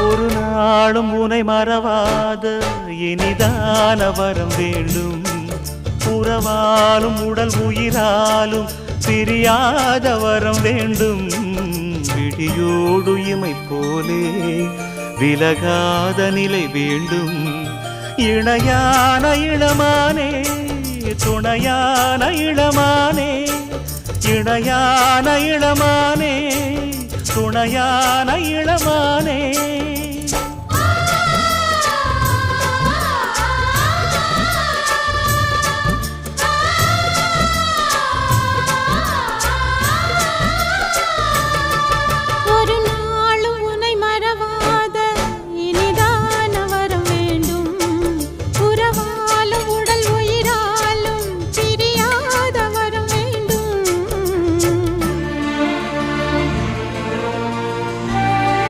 ஒரு நாளும் உனை மறவாத இனிதான வரம் வேண்டும். உறவாலும் உடல் உயிராலும் பிரியாத வரம் வேண்டும். விழியோடு இமை போலே விலகாத நிலை வேண்டும். இணையான இளமானே துணையான இளமானே, இணையான இளமானே துணையான இளமானே.